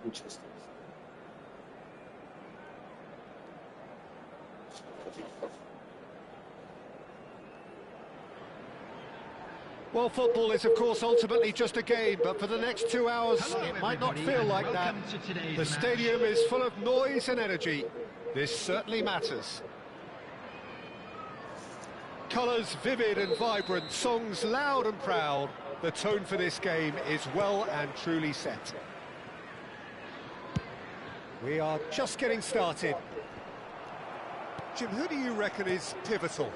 Interesting. Well, football is, of course, ultimately just a game, but for the next 2 hours, it might not feel like that. The stadium is full of noise and energy. This certainly matters. Colours vivid and vibrant, songs loud and proud. The tone for this game is well and truly set. We are just getting started. Jim, who do you reckon is pivotal?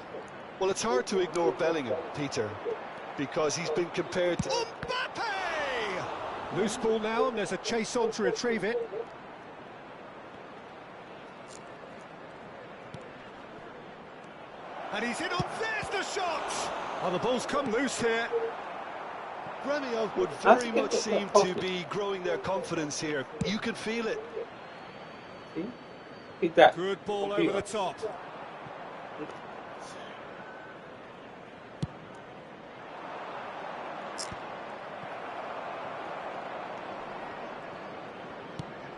Well, it's hard to ignore Bellingham, Peter, because he's been compared to... Mbappe! Loose ball now, and there's a chase on to retrieve it. And he's in on, there's the shot! Oh, the ball's come loose here. Gremio would very much seem to be growing their confidence here. You can feel it. Good ball over the top.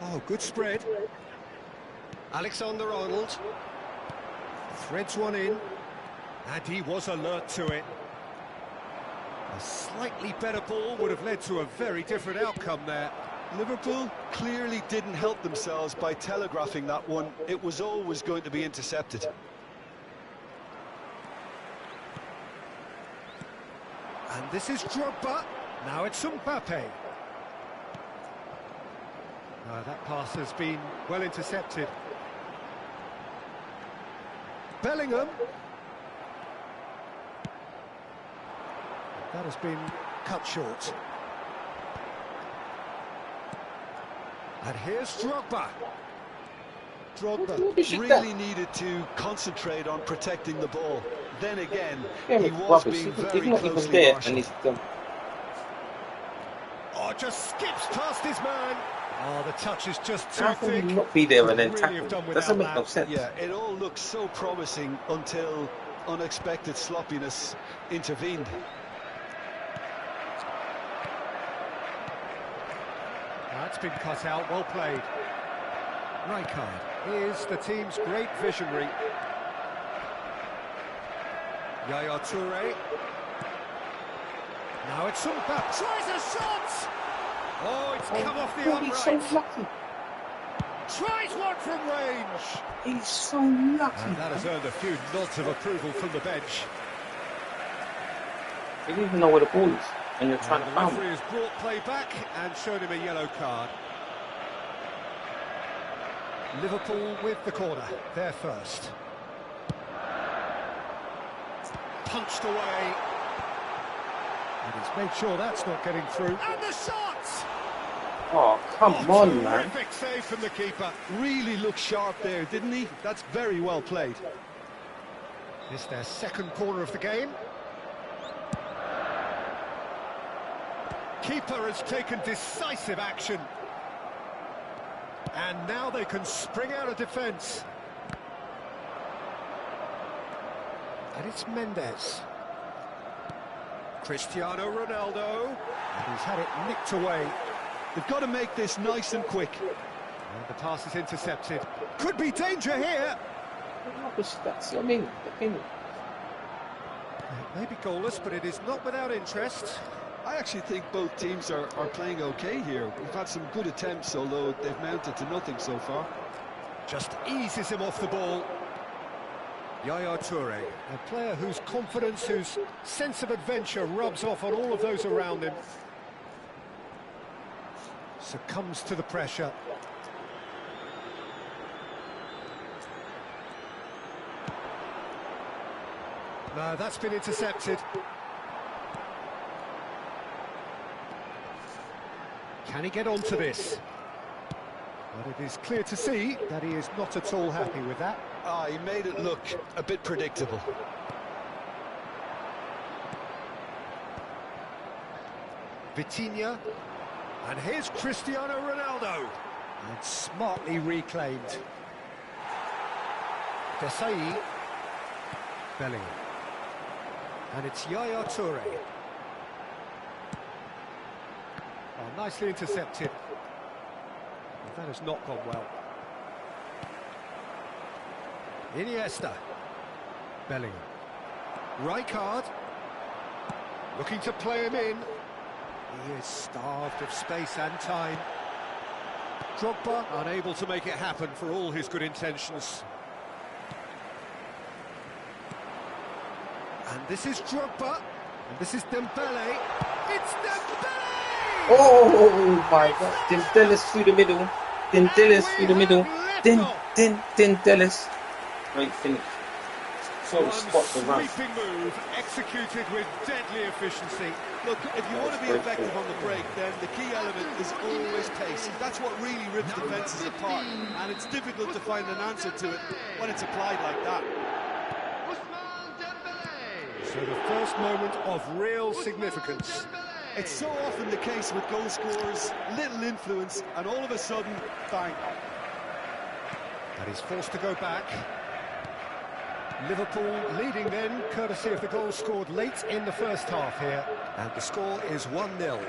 Oh, good spread. Alexander-Arnold threads one in, and he was alert to it. A slightly better ball would have led to a very different outcome there. Liverpool clearly didn't help themselves by telegraphing that one. It was always going to be intercepted. And this is Drogba. Now it's Mbappe. That pass has been well intercepted. Bellingham. That has been cut short. And here's Drogba. Drogba really needed to concentrate on protecting the ball. Then again, he was being very closely marshalled. Oh, just skips past his man. Oh, the touch is just too thick. How can you not be there and then tackle? Doesn't make no sense. Yeah, it all looked so promising until unexpected sloppiness intervened. That's been cut out, well played. Rijkaard is the team's great visionary. Yaya Toure. Now it's Mbappe. Tries a shot! Oh, it's come off the upright. He's so lucky. Tries one from range. He's so lucky. And that has earned a few nods of approval from the bench. You don't even know where the ball is, and you're trying to The foul referee him. has brought play back and shown him a yellow card. Liverpool with the corner, they're first. Punched away. And he's made sure that's not getting through. And the shot! Oh, come on, man. Terrific save from the keeper. Really looked sharp there, didn't he? That's very well played. It's their second corner of the game. Keeper has taken decisive action. And now they can spring out of defence. And it's Mendes. Cristiano Ronaldo. And he's had it nicked away. They've got to make this nice and quick. And the pass is intercepted. Could be danger here. That's what I mean. It may be goalless, but it is not without interest. I actually think both teams are playing okay here. We've had some good attempts, although they've mounted to nothing so far. Just eases him off the ball. Yaya Toure, a player whose confidence, whose sense of adventure rubs off on all of those around him. Succumbs to the pressure. No, that's been intercepted. Can he get onto this? But it is clear to see that he is not at all happy with that. He made it look a bit predictable. Vitinha. And here's Cristiano Ronaldo. And smartly reclaimed. Desai. Bellingham. And it's Yaya Toure. Oh, nicely intercepted. That has not gone well. Iniesta. Bellingham. Rijkaard. Looking to play him in. He is starved of space and time. Drogba unable to make it happen for all his good intentions. And this is Drogba. And this is Dembele. It's Dembele! Oh my God! Dembele's through the middle. Dembele's through the middle. Dembele's. Great finish. So spot the run. Sweeping move executed with deadly efficiency. Look, if you want to be effective on the break, then the key element is always pace. That's what really rips defences apart, and it's difficult to find an answer to it when it's applied like that. So the first moment of real significance. It's so often the case with goal scorers, little influence, and all of a sudden, bang. And he's forced to go back. Liverpool leading then, courtesy of the goal scored late in the first half here. And the score is 1-0.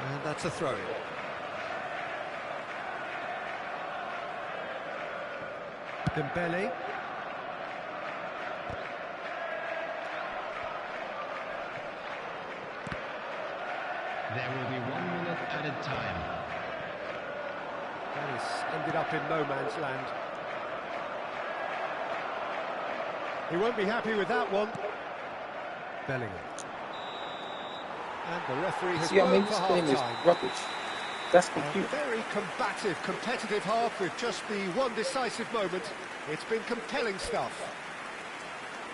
And that's a throw-in. Dembele. There will be 1 minute added time. That has ended up in no man's land. He won't be happy with that one. Bellingham. And the referee has blown for This game is half-time. rubbish. That's A computer. very combative, competitive half with just the one decisive moment. It's been compelling stuff.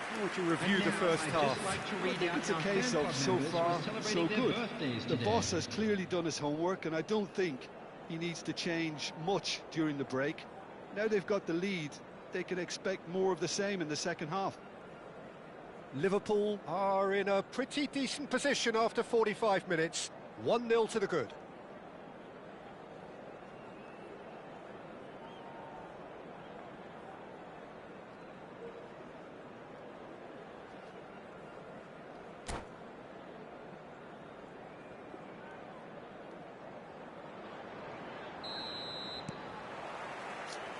How would you review the first half? It's a case of so far, so good. The boss has clearly done his homework, and I don't think he needs to change much during the break. Now they've got the lead, they can expect more of the same in the second half. Liverpool are in a pretty decent position after 45 minutes. 1-0 to the good.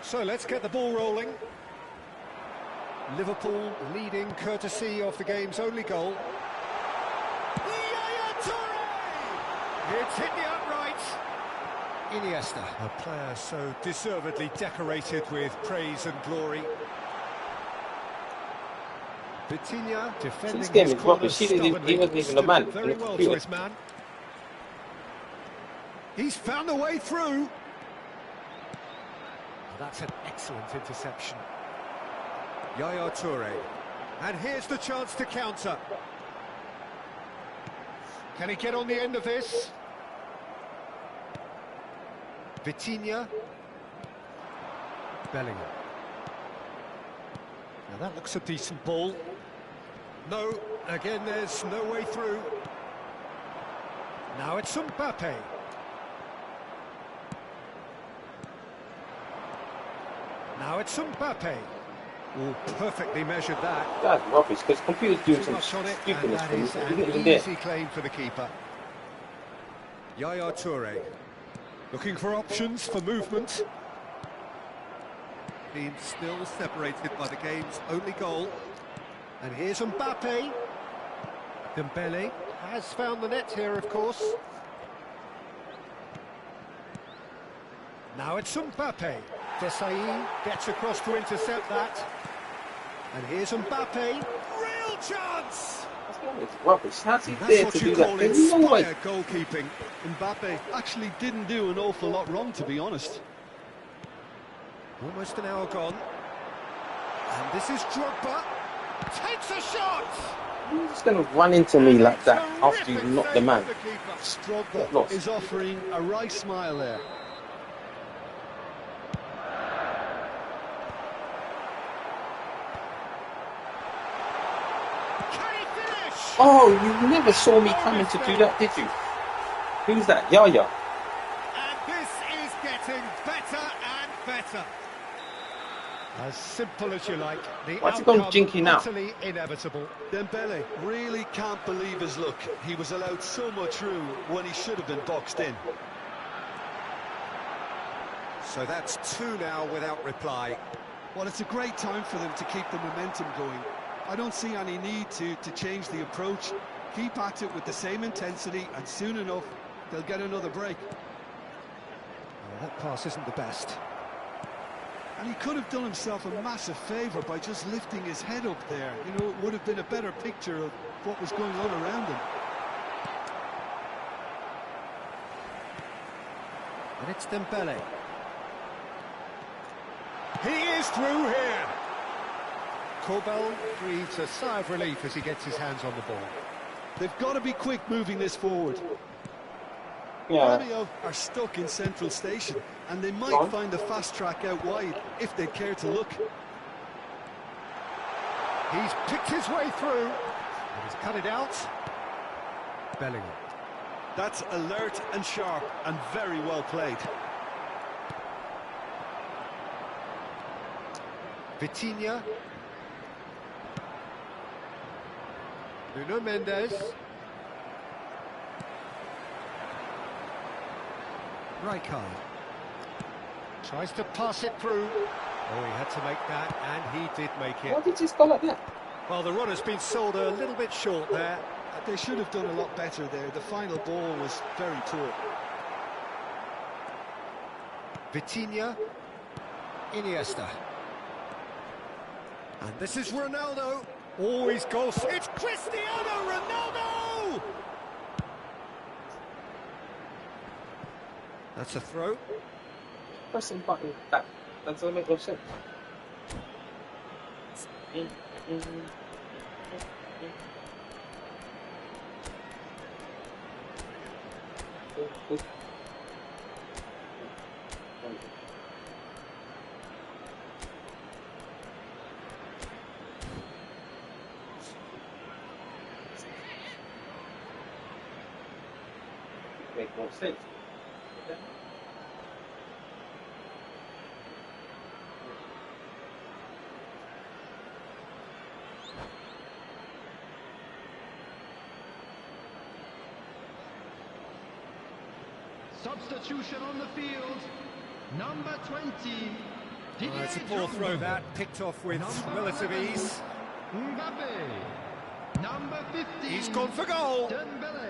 So let's get the ball rolling. Liverpool leading courtesy of the game's only goal. It's hit the upright. Iniesta, a player so deservedly decorated with praise and glory. Vitinha defending This game his is corner rubbish. He stubbornly, wasn't even a man. very well to his man. He's found a way through. That's an excellent interception. Yaya Toure. And here's the chance to counter. Can he get on the end of this? Vitinha. Bellingham. Now that looks a decent ball. No, again there's no way through. Now it's Mbappe. Now it's Mbappe. Oh, perfectly measured that. That's rubbish, because computers do Too some much on it, and stupidness that for you. is He an isn't even there. easy claim for the keeper. Yaya Toure. Looking for options for movement. Being still separated by the game's only goal. And here's Mbappe. Dembele has found the net here, of course. Now it's Mbappe. Desailly gets across to intercept that. And here's Mbappe. Real chance! It's rubbish. How's he That's there what to you do that? call There's no way. inspired goalkeeping. Mbappe actually didn't do an awful lot wrong, to be honest. Almost an hour gone. And this is Drogba. Takes a shot! You're just going to run into me like that after you've knocked the man. Drogba Lost. is offering a right smile there. Can he finish? Oh, you never saw me coming to do that, did you? Who's that? Yaya. And this is getting better and better. As simple as you like. The Why's he gone outcome jinky now? utterly inevitable. Dembele really can't believe his luck. He was allowed so much room when he should have been boxed in. So that's 2 now without reply. Well, it's a great time for them to keep the momentum going. I don't see any need to change the approach. Keep at it with the same intensity, and soon enough, they'll get another break. Well, that pass isn't the best. And he could have done himself a massive favour by just lifting his head up there. You know, it would have been a better picture of what was going on around him. And it's Dembele. He is through here. Corbell breathes a sigh of relief as he gets his hands on the ball. They've got to be quick moving this forward. Yeah. Romeo are stuck in Central Station, and they might find the fast track out wide if they care to look. He's picked his way through, and he's cut it out. Bellingham. That's alert and sharp and very well played. Vitinha. Nuno Mendes. Rijkaard. Tries to pass it through. Oh, he had to make that, and he did make it. Why did he score like that? Well, the runner's been sold a little bit short there. They should have done a lot better there. The final ball was very poor. Vitinha. Iniesta. And this is Ronaldo. Always goes. It's Cristiano Ronaldo! That's a throw. Pressing button. That doesn't make no sense. Make more sense. Substitution on the field, number 20. It's a poor throw that, picked off with relative ease. Mbappe, number 15. He's gone for goal. Dembele.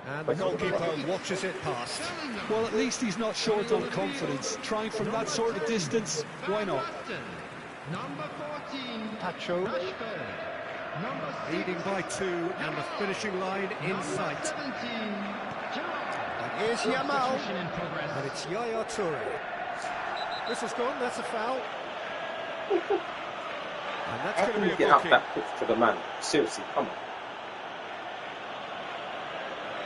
And the goalkeeper watches it past. Well, at least he's not short on confidence. Trying from that sort of distance, why not? Number 14. Pacho Rashford. Number 6. leading by 2 and the finishing line in sight. 17. Here's Yamal, Substitution in progress. and it's Yaya Toure. This is gone, that's a foul. And that's How going can to you be a get out booking. that pitch to the man? Seriously, come on.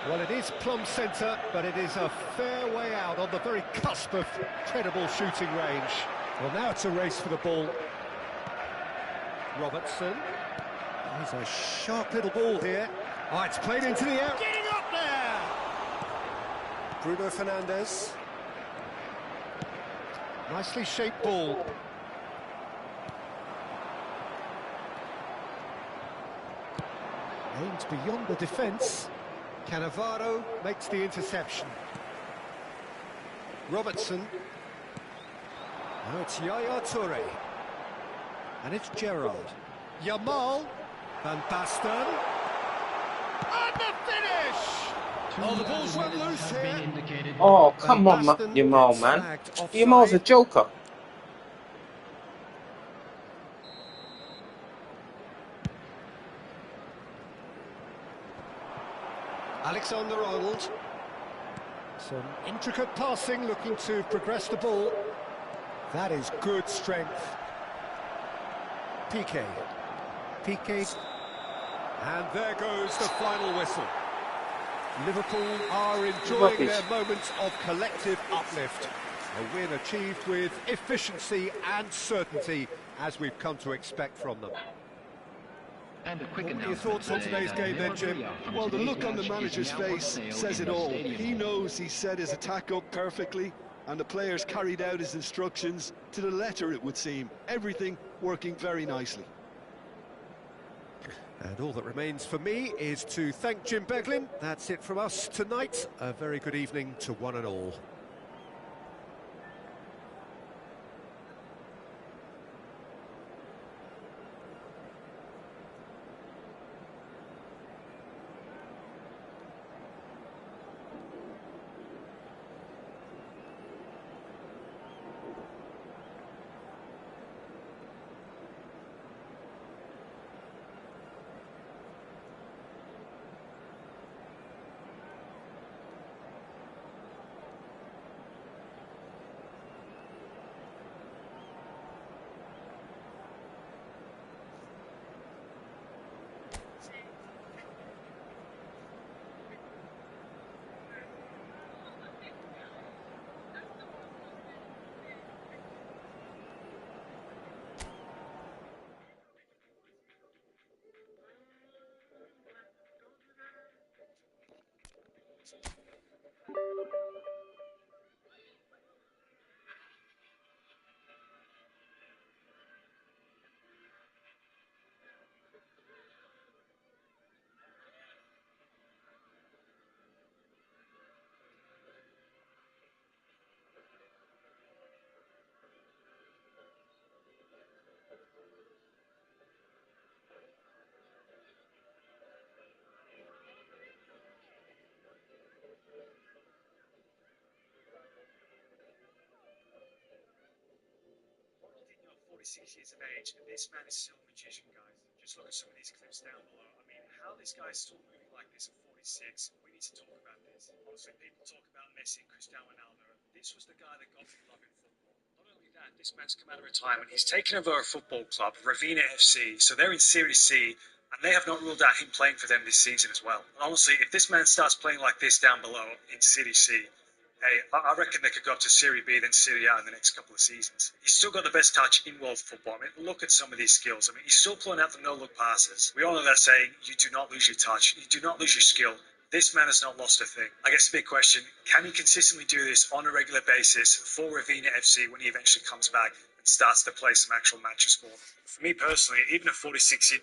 Well, it is plumb centre, but it is a fair way out on the very cusp of credible shooting range. Well, now it's a race for the ball. Robertson. He's a sharp little ball here. Oh, it's played into the air. Getting up there! Bruno Fernandes. Nicely shaped ball. Aimed beyond the defence. Cannavaro makes the interception. Robertson. Now it's Yaya Toure. And it's Gerrard. Yamal. Van Basten. And the finish! Oh, the ball's run loose here. Oh, come on, Yamal, man. Yamal's a joker. Alexander-Arnold. Some intricate passing, looking to progress the ball. That is good strength. Piqué. Piqué. And there goes the final whistle. Liverpool are enjoying their moments of collective uplift. A win achieved with efficiency and certainty, as we've come to expect from them. And a quick What are your thoughts on today's game then, Jim? Well, the look on the manager's face says it all. He knows he set his attack up perfectly, and the players carried out his instructions to the letter, it would seem. Everything working very nicely. And all that remains for me is to thank Jim Beglin. That's it from us tonight. A very good evening to one and all. 46 years of age, and this man is still a magician, guys. Just look at some of these clips down below. I mean, how this guy is still moving like this at 46, we need to talk about this. Honestly, people talk about Messi and Cristiano Ronaldo. This was the guy that got me loving football. Not only that, this man's come out of retirement. He's taken over a football club, Ravina FC, so they're in Serie C, and they have not ruled out him playing for them this season as well. And honestly, if this man starts playing like this down below in Serie C, hey, I reckon they could go up to Serie B, then Serie A in the next couple of seasons. He's still got the best touch in world football. I mean, look at some of these skills. I mean, he's still pulling out the no-look passes. We all know that saying, you do not lose your touch, you do not lose your skill. This man has not lost a thing. I guess the big question, can he consistently do this on a regular basis for Ravina FC when he eventually comes back and starts to play some actual matches for them? For me personally, even at 46,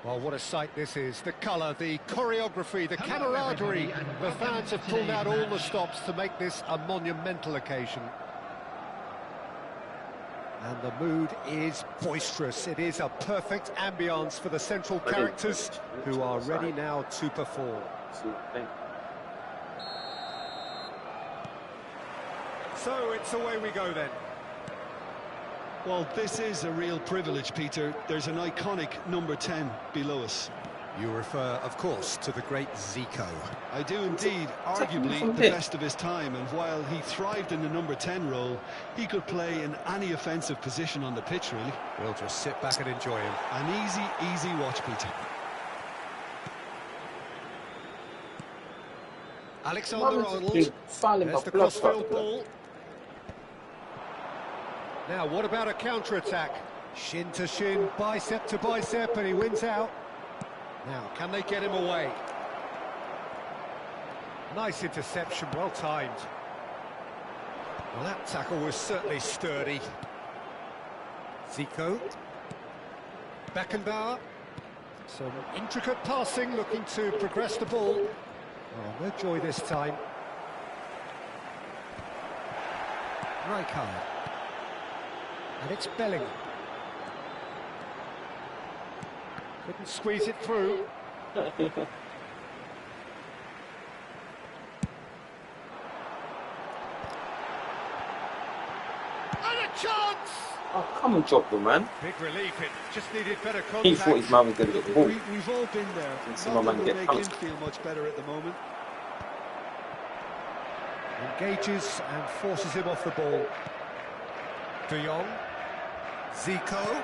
Well, what a sight this is. The colour, the choreography, the camaraderie. The fans have pulled out all the stops to make this a monumental occasion. And the mood is boisterous. It is a perfect ambience for the central characters who are ready now to perform. So it's away we go then. Well, this is a real privilege, Peter. There's an iconic number 10 below us. You refer, of course, to the great Zico. I do indeed, arguably the best of his time, and while he thrived in the number 10 role, he could play in any offensive position on the pitch, really. We'll just sit back and enjoy him. An easy watch, Peter. Alexander-Arnold, there's the crossfield ball. Now, what about a counter-attack? Shin to shin, bicep to bicep, and he wins out. Now, can they get him away? Nice interception, well timed. Well, that tackle was certainly sturdy. Zico. Beckenbauer. Some intricate passing, looking to progress the ball. Oh, no joy this time. Rijkaard. And it's Bellingham. Couldn't squeeze it through. And a chance! Oh, come on, Jobber, man. Big relief, it just needed better contact. He thought his man was going to get the ball. We've all been there. See Not my that man will get make punched. him feel much better at the moment. Engages and forces him off the ball. De Jong. Zico.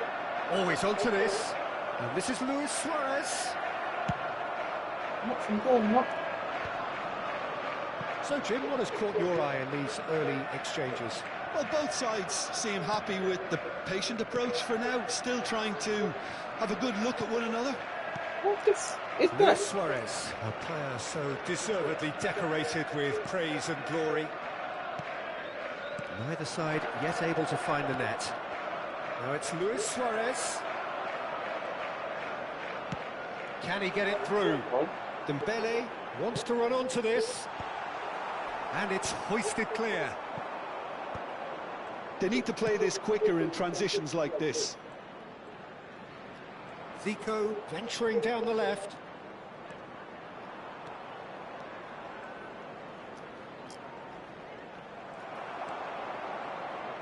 Always onto this. And this is Luis Suarez. What from goal, what? So, Jim, what has caught your eye in these early exchanges? Well, both sides seem happy with the patient approach for now, still trying to have a good look at one another. What is that? Luis Suarez, a player so deservedly decorated with praise and glory. Neither side yet able to find the net. Now it's Luis Suarez. Can he get it through? Dembele wants to run onto this. And it's hoisted clear. They need to play this quicker in transitions like this. Zico venturing down the left.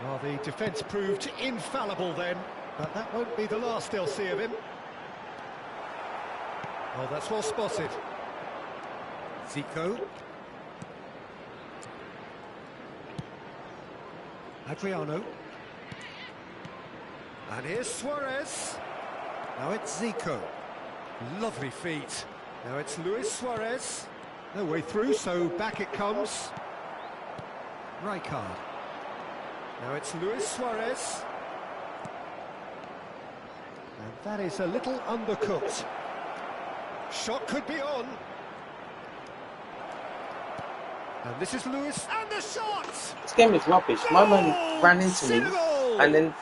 Well, the defence proved infallible then, but that won't be the last they'll see of him. Oh, that's well spotted. Zico. Adriano. And here's Suarez. Now it's Zico. Lovely feet. Now it's Luis Suarez. No way through, so back it comes. Rijkaard. Now it's Luis Suarez. And that is a little undercooked. Shot could be on. And this is Luis, and the shot! This game is rubbish. My man ran into me, and then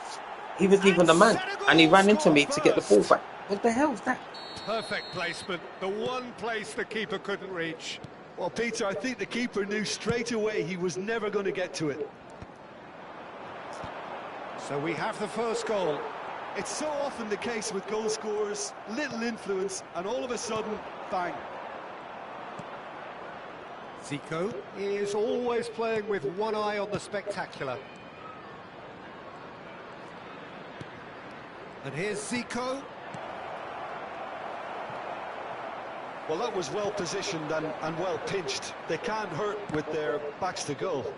he was even the man, and he ran into me to get the ball back. What the hell is that? Perfect placement, the one place the keeper couldn't reach. Well, Peter, I think the keeper knew straight away he was never going to get to it. So we have the first goal. It's so often the case with goal scorers, little influence, and all of a sudden, bang. Zico is always playing with one eye on the spectacular. And here's Zico. Well, that was well positioned and well pinched. They can't hurt with their backs to goal.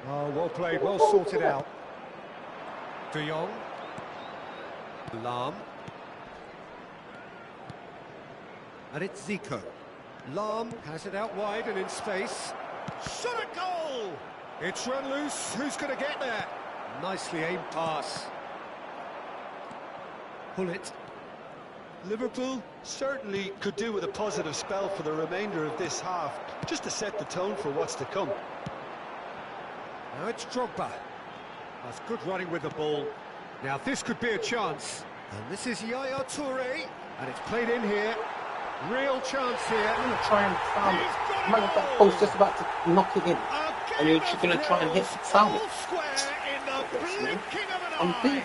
Oh, well played, well sorted out. De Jong. Lahm. And it's Zico. Lahm has it out wide and in space. Shot a goal! It's run loose. Who's going to get there? Nicely aimed pass. Pull it. Liverpool certainly could do with a positive spell for the remainder of this half, just to set the tone for what's to come. Now it's Drogba. That's good running with the ball. Now this could be a chance. And this is Yaya Toure. And it's played in here. Real chance here. I'm going to try and foul it. Man, that ball's just about to knock it in. And you're just going to try and hit foul it. I'm big.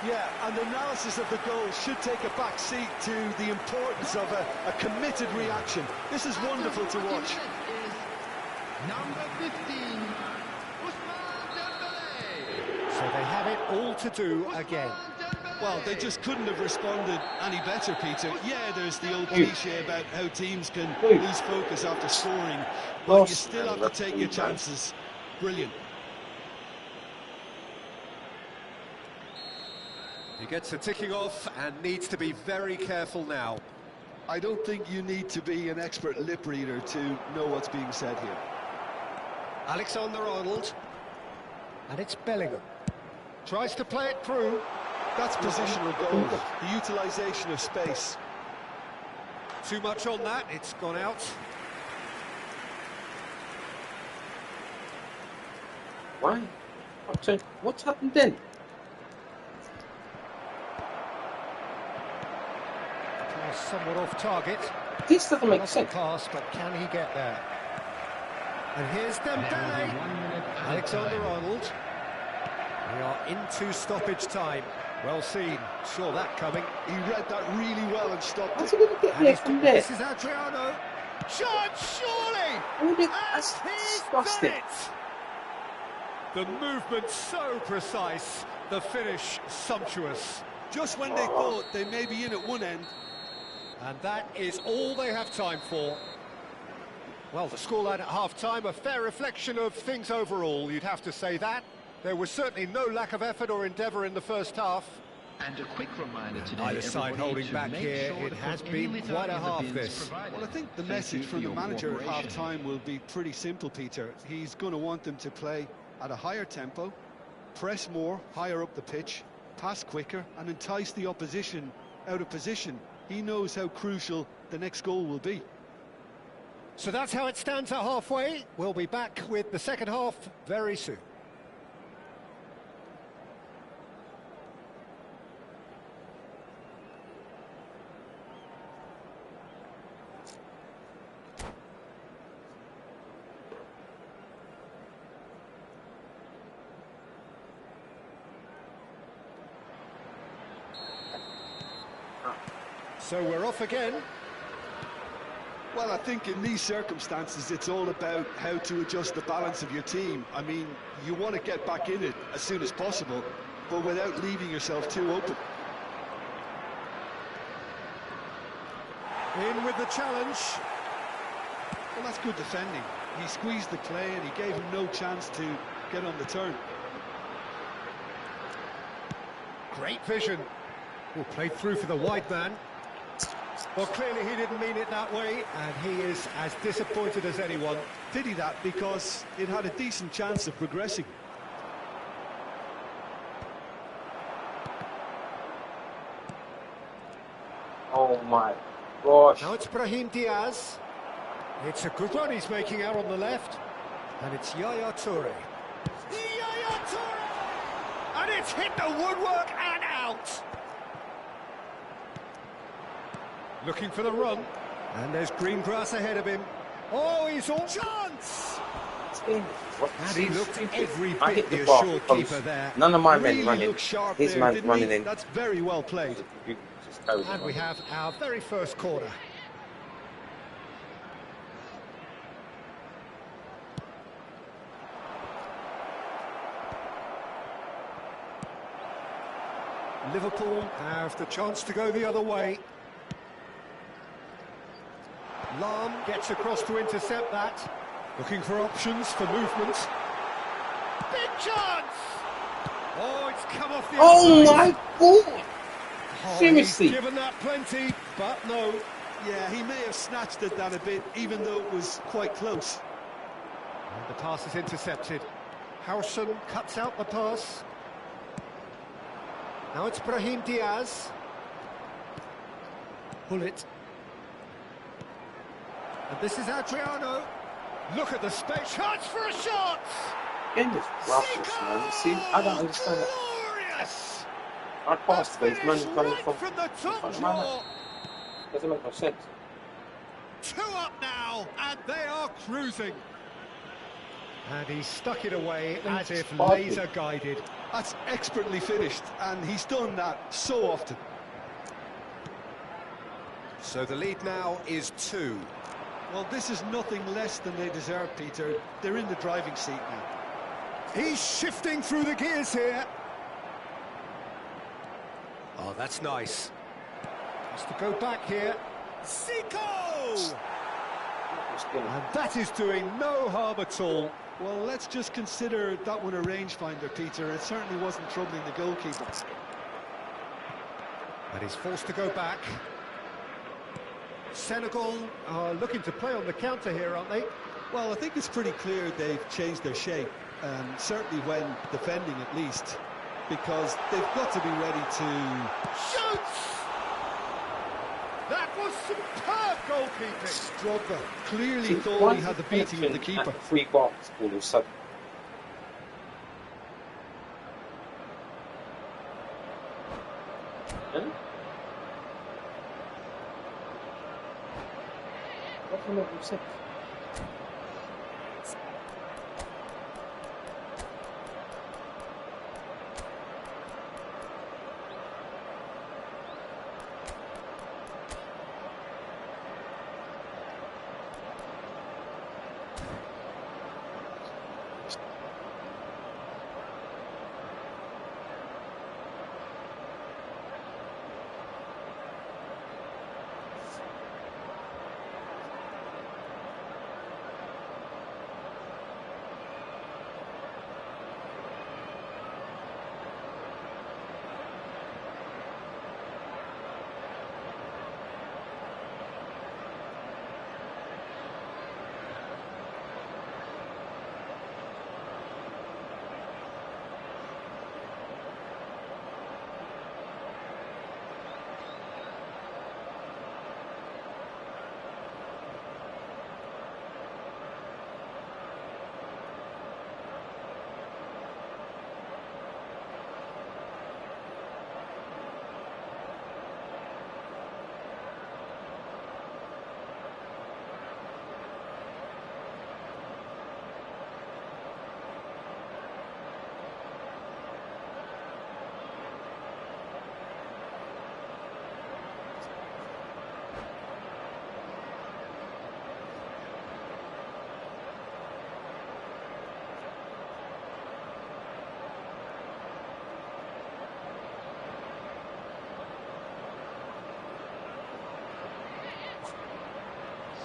Yeah, and the analysis of the goal should take a back seat to the importance of a committed reaction. This is wonderful to watch. Number 15, So they have it all to do again. Well, they just couldn't have responded any better, Peter. Yeah, there's the old cliche about how teams can lose focus after scoring, but you still have to take your chances. Brilliant. He gets a ticking off and needs to be very careful now. I don't think you need to be an expert lip reader to know what's being said here. Alexander-Arnold. And it's Bellingham. Tries to play it through. That's positional goal, the utilisation of space. Too much on that, it's gone out. Why? What's happened then? Pass somewhat off target. This doesn't make Lost sense. the pass, but can he get there? And here's Dembele. Alexander-Arnold. We are into stoppage time. Well seen. Saw that coming. He read that really well and stopped How's it. he going to get there from there? This is Adriano. Chance, surely! That's And he's disgusting. done it! The movement so precise, the finish sumptuous. Just when they thought they may be in at one end. And that is all they have time for. Well, the scoreline at half-time, a fair reflection of things overall, you'd have to say that. There was certainly no lack of effort or endeavour in the first half. And a quick reminder today, Either side everybody, holding to back make here, sure it to has put any been litter quite a in the half bins this. provided. Well, I think the Thank message you from for the your manager at cooperation. half-time will be pretty simple, Peter. He's going to want them to play at a higher tempo, press more, higher up the pitch, pass quicker, and entice the opposition out of position. He knows how crucial the next goal will be. So that's how it stands at halfway. We'll be back with the second half very soon. So we're off again. Well, I think in these circumstances, it's all about how to adjust the balance of your team. I mean, you want to get back in it as soon as possible, but without leaving yourself too open. In with the challenge. Well, that's good defending. He squeezed the play and he gave him no chance to get on the turn. Great vision. Oh, played through for the wide man. Well, clearly he didn't mean it that way, and he is as disappointed as anyone. Pity that, because it had a decent chance of progressing. Oh my gosh. Now it's Brahim Diaz. It's a good run he's making out on the left. And it's Yaya Toure. Yaya Toure! And it's hit the woodwork and out. Looking for the run. And there's green grass ahead of him. Oh, he's on chance! And he looked every I bit hit the the ball assured because keeper there. none of my men Really running. looked sharp His there, man's didn't running he? in. That's very well played. And we have our very first corner. Liverpool have the chance to go the other way. Lam gets across to intercept that. Looking for options for movement. Big chance! Oh, it's come off the Oh outside. my god! Oh, Seriously? he's given that plenty, but no. Yeah, he may have snatched at that a bit, even though it was quite close. And the pass is intercepted. Howson cuts out the pass. Now it's Brahim Diaz. Pull it. And this is Adriano. Look at the space. Chance for a shot! Game is rubbish, man. See, I don't understand that. Glorious! I passed these man's running Right from from the top front of my man. draw. Doesn't make no sense. 2 up now, and they are cruising. And he stuck it away as if Sparky. laser guided. That's expertly finished, and he's done that so often. So the lead now is 2. Well, this is nothing less than they deserve, Peter. They're in the driving seat now. He's shifting through the gears here. Oh, that's nice. Has to go back here. Zico! And that is doing no harm at all. Well, let's just consider that one a rangefinder, Peter. It certainly wasn't troubling the goalkeeper. And he's forced to go back. Senegal are looking to play on the counter here, aren't they? Well, I think it's pretty clear they've changed their shape. certainly when defending at least, because they've got to be ready to... Shoots! That was superb goalkeeping. Drogba clearly thought he had the beating of the keeper. Free box all of a sudden. What from level 6?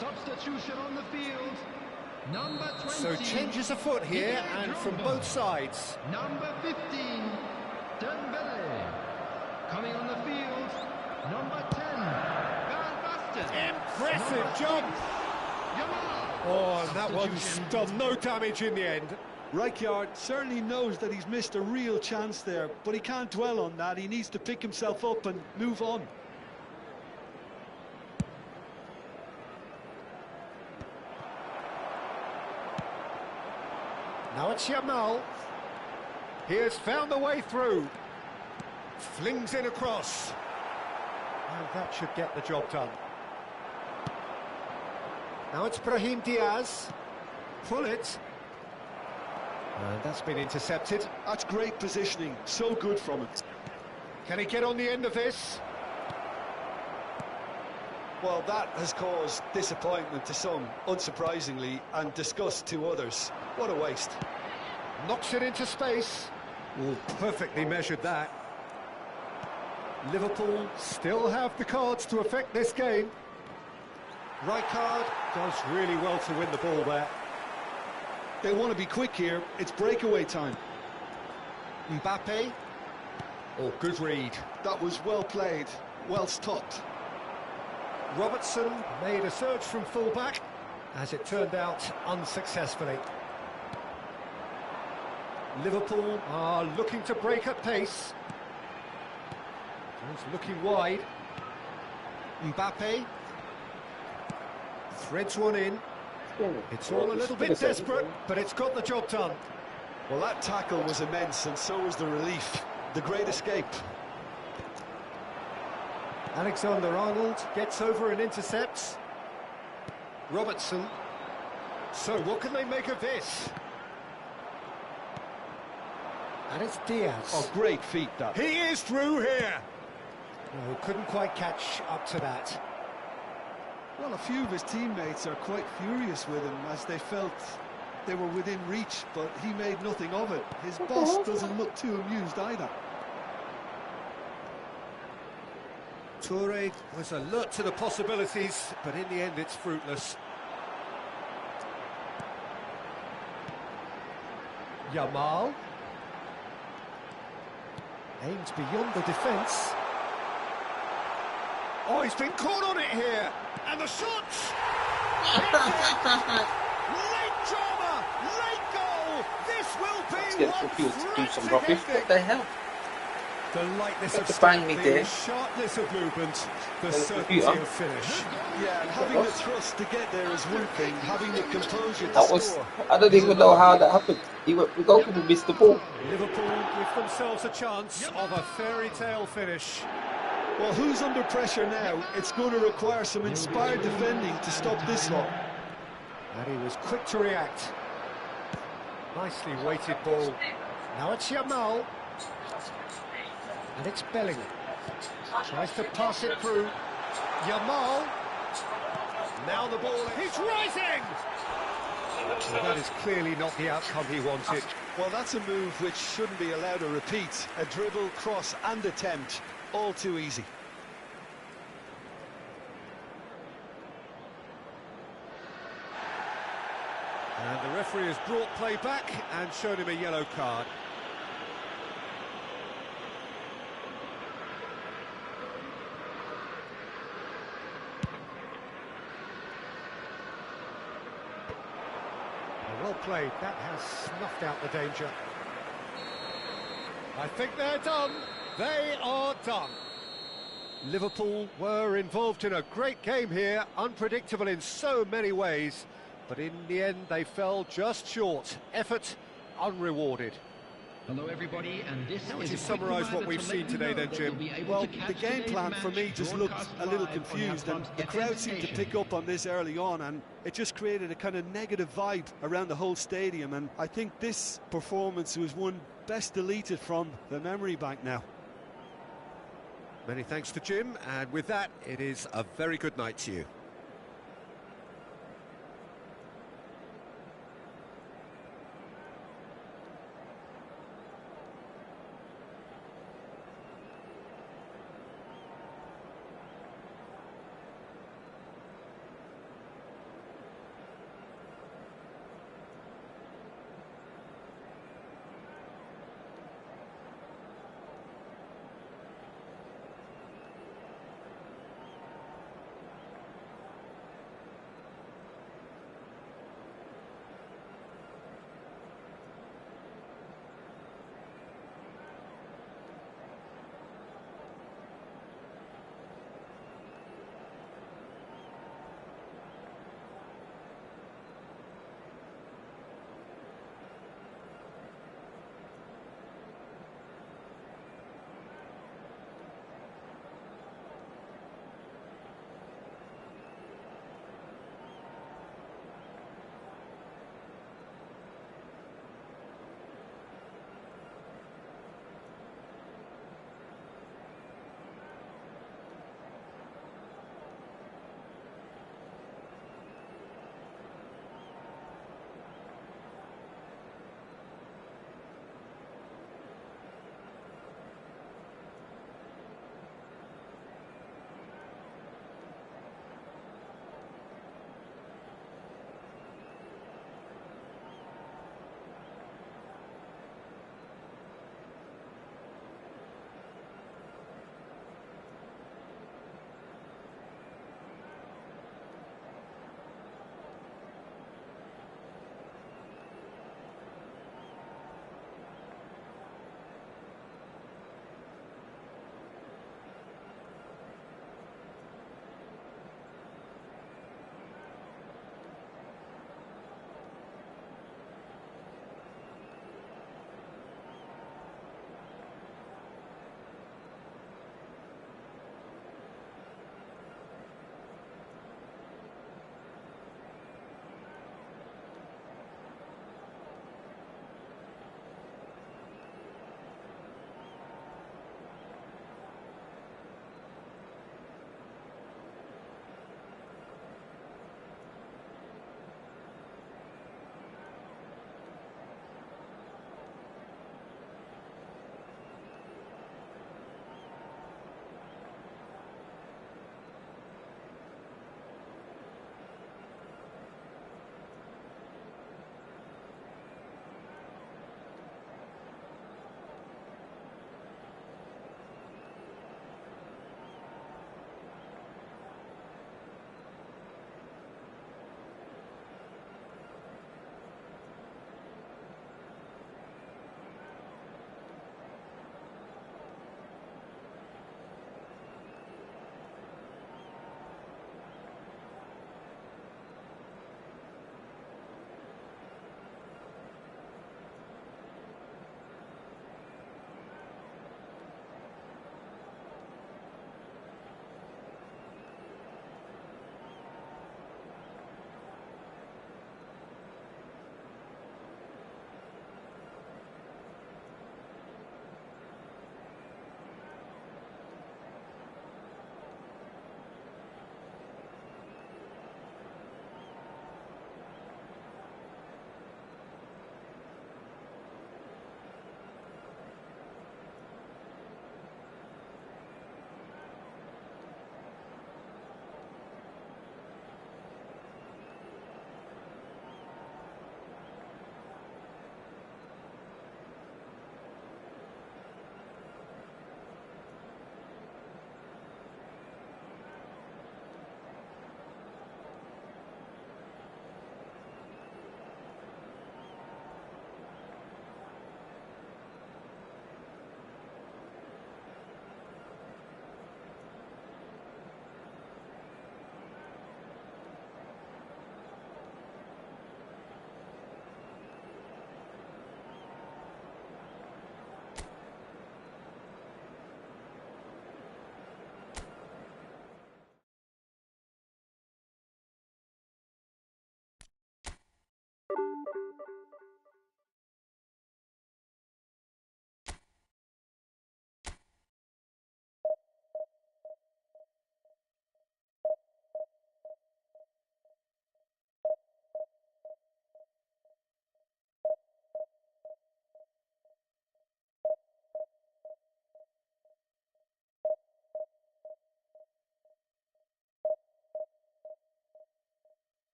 Substitution on the field. Number 20. So changes afoot here, and from both sides. Number 15, Dembele. Coming on the field, number 10, Van Basten. Impressive jump. Oh, and that one's done no damage in the end. Rijkaard certainly knows that he's missed a real chance there, but he can't dwell on that. He needs to pick himself up and move on. Now it's Yamal. He has found the way through. Flings in across. And that should get the job done. Now it's Brahim Diaz. Pull it. And that's been intercepted. That's great positioning. So good from him. Can he get on the end of this? Well, that has caused disappointment to some, unsurprisingly, and disgust to others. What a waste. Knocks it into space. Well, perfectly measured that. Liverpool still have the cards to affect this game. Rijkaard does really well to win the ball there. They want to be quick here. It's breakaway time. Mbappe. Oh, good read. That was well played, well stopped. Robertson made a search from full-back, as it turned out unsuccessfully. Liverpool are looking to break at pace. He's looking wide. Mbappe threads one in. It's all a little bit desperate, but it's got the job done. Well, that tackle was immense, and so was the relief. The great escape. Alexander-Arnold gets over and intercepts. Robertson. So what can they make of this? And it's Diaz. Oh, great feat, that. He is through here. No, couldn't quite catch up to that. Well, a few of his teammates are quite furious with him, as they felt they were within reach, but he made nothing of it. His boss doesn't look too amused either. Toure was alert to the possibilities, but in the end it's fruitless. Yamal aims beyond the defence. Oh, he's been caught on it here, and the shots! Late drama, late goal. This will Let's be get one the field to do some frantic rubbish. ending. What the hell? The lightness Got of to bang step, me the there. sharpness of movement, the The certainty computer. of finish. Yeah, and having the thrust to get there is one thing, having the composure to That was. score. I don't even know how that happened. The goalkeeper missed the ball. Liverpool give themselves a chance of a fairy tale finish. Well, who's under pressure now? It's going to require some inspired defending to stop this lot. And he was quick to react. Nicely weighted ball. Now it's Yamal. And it's Bellingham. Tries to pass it through. Yamal. Now the ball. He's rising! Well, that is clearly not the outcome he wanted. Well, that's a move which shouldn't be allowed to repeat. A dribble, cross and attempt. All too easy. And the referee has brought play back and shown him a yellow card. Well played, that has snuffed out the danger. I think they're done. They are done. Liverpool were involved in a great game here, unpredictable in so many ways, but in the end they fell just short. Effort unrewarded. Hello everybody, and this How would is you a quick summarise reminder what we've to seen let you today know then, that Jim? you'll be able Well, to the catch game today's plan for match me just looked broadcast a little live on our confused, and Club the FM crowd seemed to station. pick up on this early on, and it just created a kind of negative vibe around the whole stadium, and I think this performance was one best deleted from the memory bank now. Many thanks to Jim, and with that, it is a very good night to you.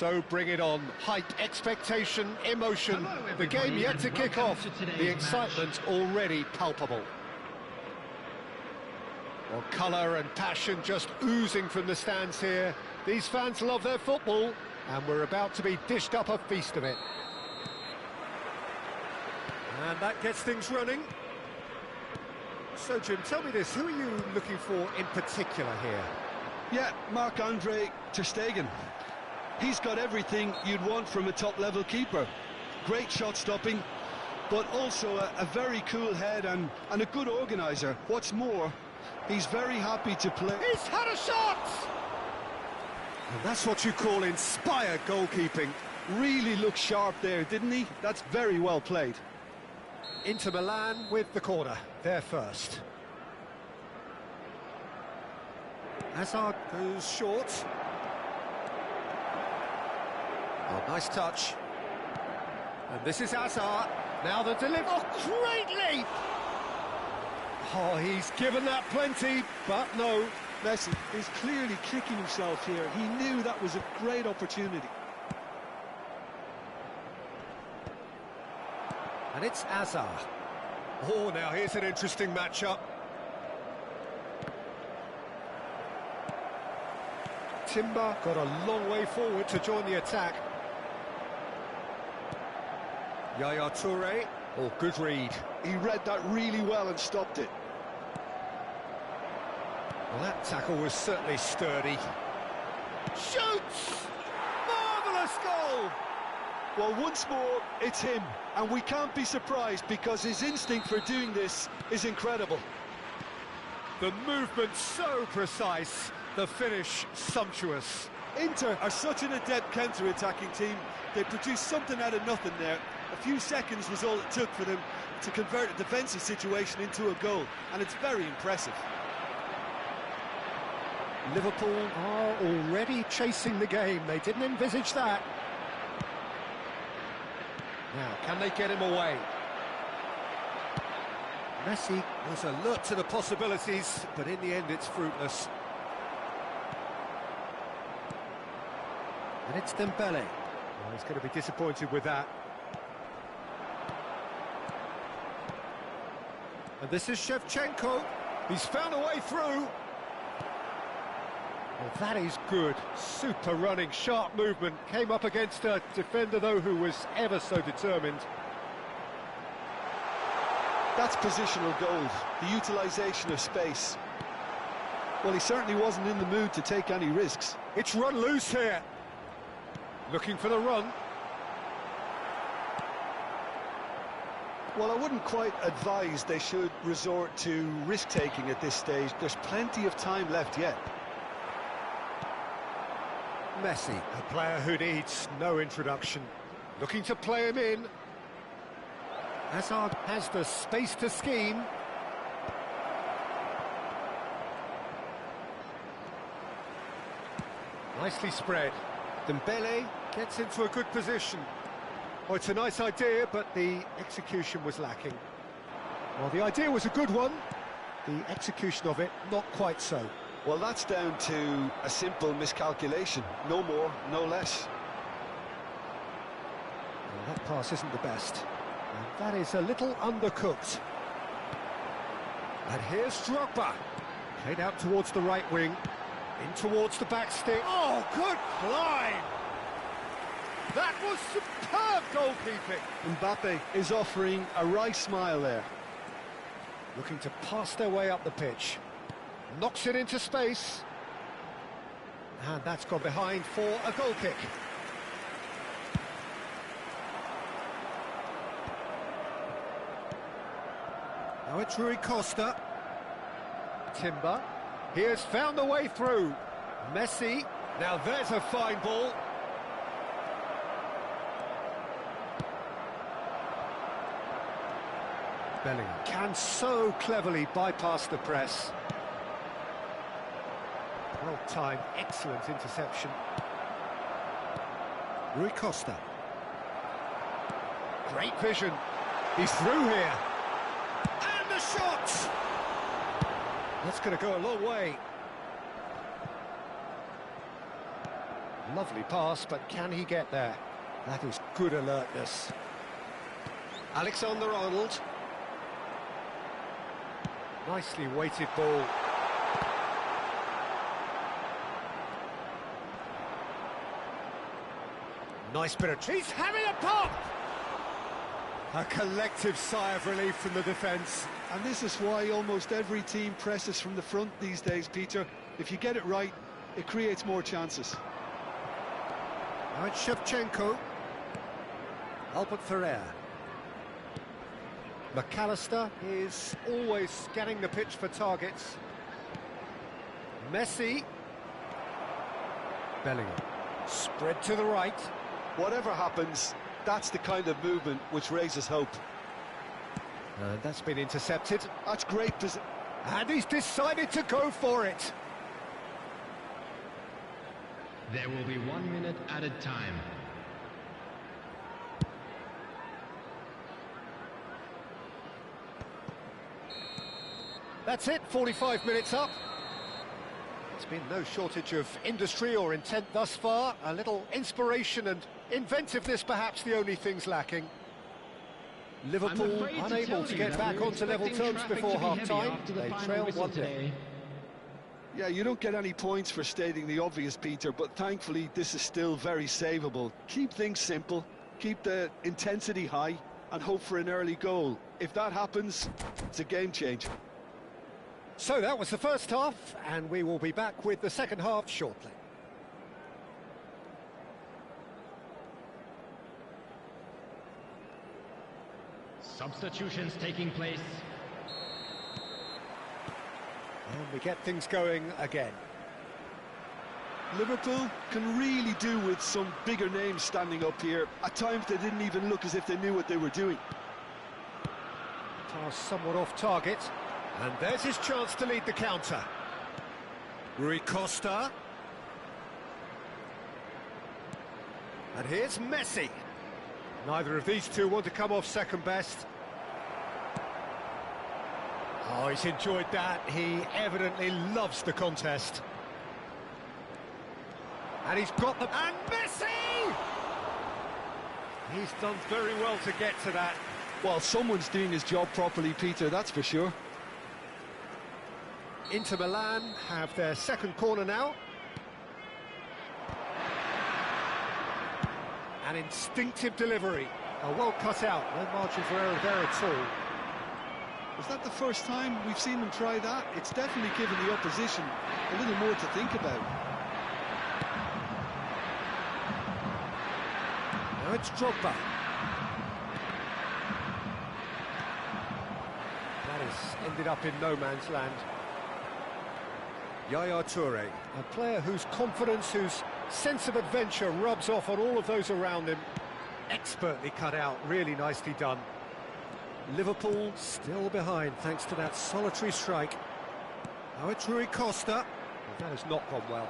So bring it on. Hype, expectation, emotion. The game yet to kick off. The excitement already palpable. Well, colour and passion just oozing from the stands here. These fans love their football, and we're about to be dished up a feast of it. And that gets things running. So, Jim, tell me this, who are you looking for in particular here? Yeah, Marc-Andre ter Stegen. He's got everything you'd want from a top-level keeper. Great shot stopping, but also a very cool head and a good organiser. What's more, he's very happy to play. He's had a shot! And that's what you call inspired goalkeeping. Really looked sharp there, didn't he? That's very well played. Inter Milan with the corner, there first. Hazard goes short. Oh, nice touch. And this is Hazard. Now the delivery. Oh, great leap! Oh, he's given that plenty, but no. Messi is clearly kicking himself here. He knew that was a great opportunity. And it's Hazard. Oh, now here's an interesting matchup. Timber got a long way forward to join the attack. Yaya Toure. Oh, good read. He read that really well and stopped it. Well, that tackle was certainly sturdy. Shoots! Marvellous goal! Well, once more, it's him. And we can't be surprised because his instinct for doing this is incredible. The movement so precise, the finish sumptuous. Inter are such an adept counter-attacking team. They produced something out of nothing there. A few seconds was all it took for them to convert a defensive situation into a goal, and it's very impressive. Liverpool are already chasing the game. They didn't envisage that. Now, can they get him away? Messi was alert to the possibilities, but in the end it's fruitless. And it's Dembele. Oh, he's going to be disappointed with that. And this is Shevchenko. He's found a way through. Well, that is good. Super running, sharp movement. Came up against a defender, though, who was ever so determined. That's positional gold, the utilisation of space. Well, he certainly wasn't in the mood to take any risks. It's run loose here. Looking for the run. Well, I wouldn't quite advise they should resort to risk-taking at this stage. There's plenty of time left yet. Messi, a player who needs no introduction. Looking to play him in. Hazard has the space to scheme. Nicely spread. Dembele gets into a good position. Oh, it's a nice idea, but the execution was lacking. Well, the idea was a good one. The execution of it, not quite so. Well, that's down to a simple miscalculation. No more, no less. Well, that pass isn't the best. And that is a little undercooked. And here's Drogba. Played out towards the right wing. In towards the back stick. Oh, good climb! That was superb goalkeeping. Mbappe is offering a wry smile there. Looking to pass their way up the pitch. Knocks it into space. And that's gone behind for a goal kick. Now it's Rui Costa. Timber. He has found a way through. Messi. Now there's a fine ball. Bellingham can so cleverly bypass the press. Well-timed, excellent interception. Rui Costa. Great vision. He's through here. And the shot! That's going to go a long way. Lovely pass, but can he get there? That is good alertness. Alexander-Arnold. Nicely weighted ball. Nice bit of... He's having a pop! A collective sigh of relief from the defence. And this is why almost every team presses from the front these days, Peter. If you get it right, it creates more chances. Now it's Shevchenko. Albert Ferrer. McAllister is always scanning the pitch for targets. Messi. Bellingham. Spread to the right. Whatever happens, that's the kind of movement which raises hope. That's been intercepted. That's great. And he's decided to go for it. There will be 1 minute added time. That's it, 45 minutes up. There's been no shortage of industry or intent thus far. A little inspiration and inventiveness, perhaps the only things lacking. Liverpool unable to get back onto level terms before half-time. They trail 1-0. Yeah, you don't get any points for stating the obvious, Peter, but thankfully this is still very savable. Keep things simple, keep the intensity high, and hope for an early goal. If that happens, it's a game changer. So that was the first half, and we will be back with the second half shortly. Substitutions taking place. And we get things going again. Liverpool can really do with some bigger names standing up here. At times they didn't even look as if they knew what they were doing. Pass somewhat off target. And there's his chance to lead the counter. Rui Costa. And here's Messi. Neither of these two want to come off second best. Oh, he's enjoyed that. He evidently loves the contest. And he's got the... And Messi! He's done very well to get to that. Well, someone's doing his job properly, Peter, that's for sure. Inter Milan have their second corner now. An instinctive delivery. A well cut out. No margin for error there at all. Is that the first time we've seen them try that? It's definitely given the opposition a little more to think about. Now it's Drogba. That has ended up in no man's land. Yaya Toure, a player whose confidence, whose sense of adventure rubs off on all of those around him. Expertly cut out, really nicely done. Liverpool still behind thanks to that solitary strike. Now it's Rui Costa. That has not gone well.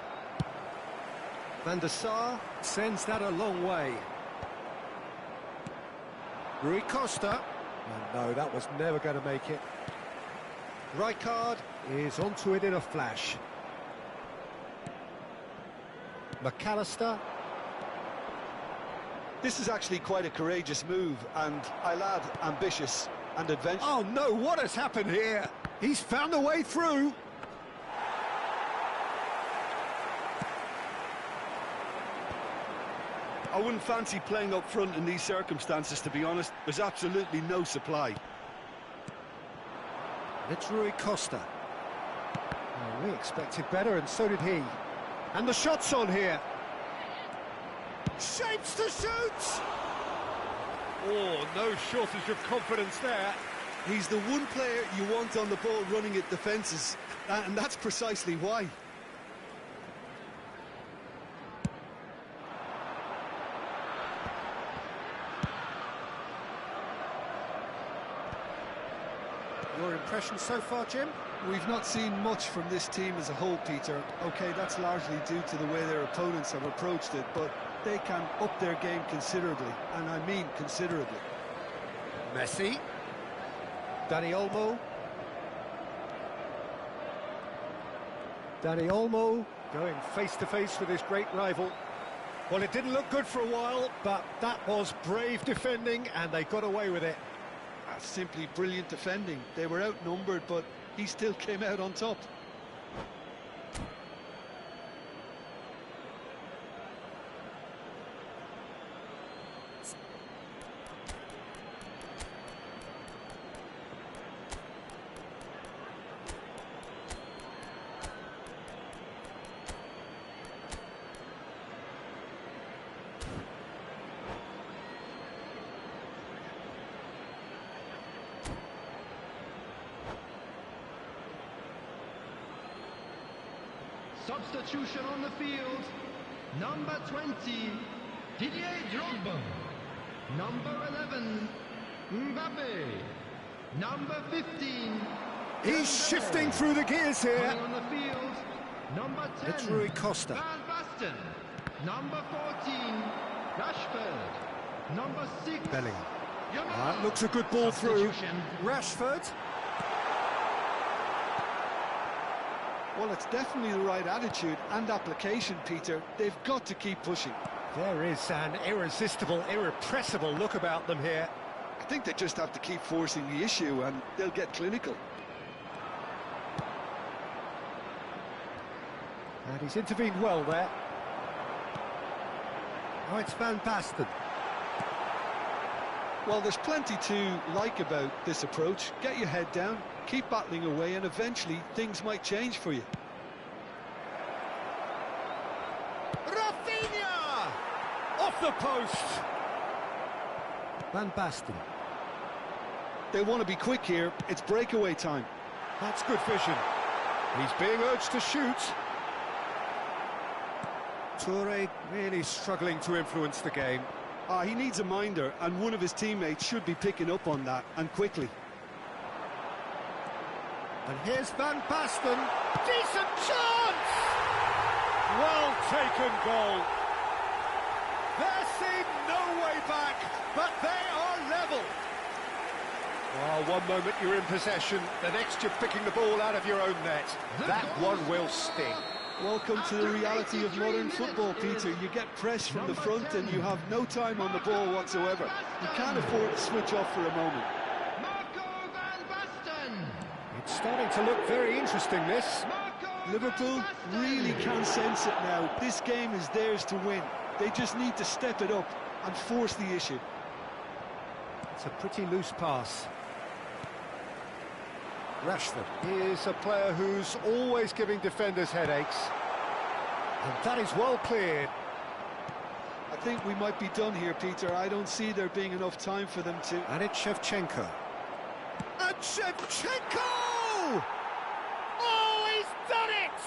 Van der Sar sends that a long way. Rui Costa. And no, that was never going to make it. Rijkaard is onto it in a flash. McAllister. This is actually quite a courageous move, and I'll add ambitious and adventurous. Oh no, what has happened here? He's found a way through. I wouldn't fancy playing up front in these circumstances, to be honest. There's absolutely no supply. It's Rui Costa. Oh, we expected better, and so did he. And the shot's on here. Shapes to shoot! Oh, no shortage of confidence there. He's the one player you want on the ball running at defences, and that's precisely why. Your impression so far, Jim? We've not seen much from this team as a whole, Peter. OK, that's largely due to the way their opponents have approached it, but they can up their game considerably, and I mean considerably. Messi. Dani Olmo. Dani Olmo going face-to-face with his great rival. Well, it didn't look good for a while, but that was brave defending, and they got away with it. That's simply brilliant defending. They were outnumbered, but he still came out on top. Substitution on the field. Number 20, Didier Drogba. Number 11, Mbappe. Number 15. He's shifting through the gears here. Coming on the field. Number 10, It's Rui Costa. Van Basten. Number 14, Rashford. Number 6, Bellingham. Yamal. That looks a good ball through. Substitution. Rashford. Well, it's definitely the right attitude and application, Peter. They've got to keep pushing. There is an irresistible, irrepressible look about them here. I think they just have to keep forcing the issue and they'll get clinical. And he's intervened well there. Oh, it's Van Basten. Well, there's plenty to like about this approach. Get your head down, keep battling away, and eventually things might change for you. Rafinha! Off the post! Van Basten. They want to be quick here. It's breakaway time. That's good vision. He's being urged to shoot. Toure really struggling to influence the game. He needs a minder, and one of his teammates should be picking up on that, and quickly. And here's Van Basten. Decent chance! Well taken goal. There seemed no way back, but they are level. Well, one moment you're in possession, the next you're picking the ball out of your own net. That one will sting. Welcome to the reality of modern football, Peter. You get pressed from the front and you have no time on the ball whatsoever. You can't afford to switch off for a moment. Marco Van Basten. It's starting to look very interesting, this. Liverpool really can sense it now. This game is theirs to win. They just need to step it up and force the issue. It's a pretty loose pass. Rashford. He is a player who's always giving defenders headaches. And that is well cleared. I think we might be done here, Peter. I don't see there being enough time for them to... And it's Shevchenko. And Shevchenko! Oh, he's done it!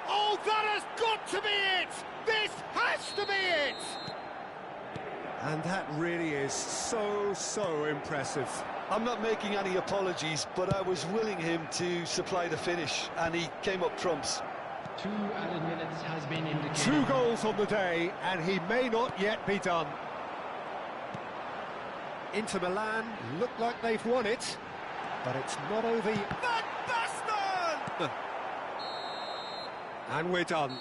Oh, that has got to be it! This has to be it! And that really is so impressive. I'm not making any apologies, but I was willing him to supply the finish, and he came up trumps. 2 added minutes has been indicated. 2 goals on the day, and he may not yet be done. Inter Milan look like they've won it, but it's not over yet. Van Basten! And we're done.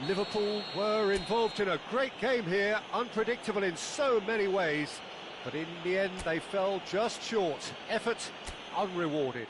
Liverpool were involved in a great game here, unpredictable in so many ways, but in the end they fell just short. Effort unrewarded.